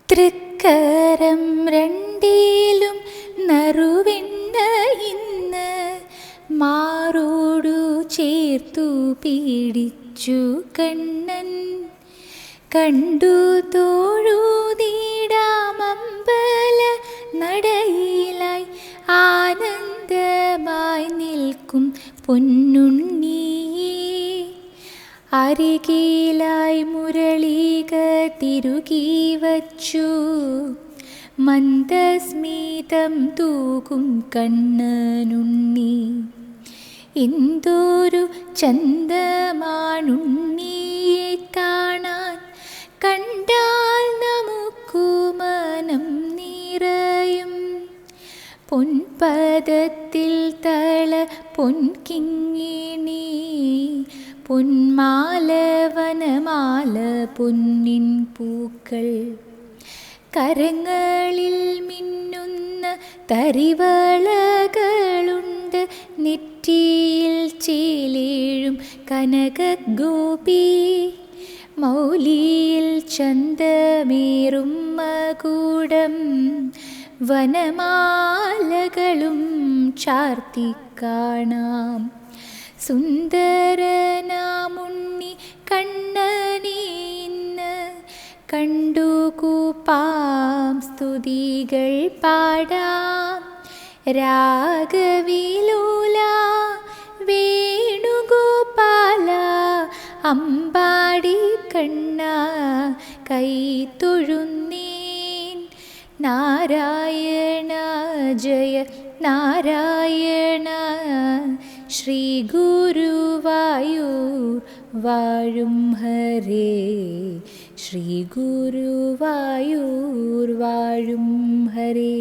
തൃക്കരം രണ്ടിലും നറുവെണ്ണ ഇന്ന് മാറോടു ചേർത്തു പീഡിച്ചു കണ്ണൻ. കണ്ടു തൊഴുതിടാമമ്പല നടയിലായി ആനന്ദമായി നിൽക്കും പൊന്നുണ്ണിയേ. അരികിലായി മുരളിക തിരുകി വച്ചു മന്ദസ്മിതം തൂകും കണ്ണനുണ്ണി. എന്തൊരു ചന്തമാണുണ്ണിയെ കാണാൻ, കണ്ടാൽ നമുക്കു മനം നിറയും. പൊൻപദത്തിൽ തള പൊൻകിങ്ങിണി, പൊന്മാല വനമാല പൊന്നിൻ പൂക്കൾ. കരങ്ങളിൽ മിന്നുന്ന തരിവളകളുണ്ട്, നെറ്റിയിൽ ചേലേഴും കനകഗോപി. മൗലിയിൽ ചന്തമേറും മകുടം, വനമാലകളും ചാർത്തിക്കാണാം. സുന്ദരനാമുണ്ണി കണ്ണനെ ഇന്ന് കണ്ടു കൂപ്പാം, സ്തുതികൾ പാടാം. രാഗവിലോല വേണുഗോപാല, അമ്പാടി കണ്ണ കൈതൊഴുന്നേൻ. നാരായണ ജയ നാരായണ, ശ്രീ ഗുരുവായൂർ വാഴും ഹരേ. ശ്രീ ഗുരുവായൂർ വാഴും ഹരേ.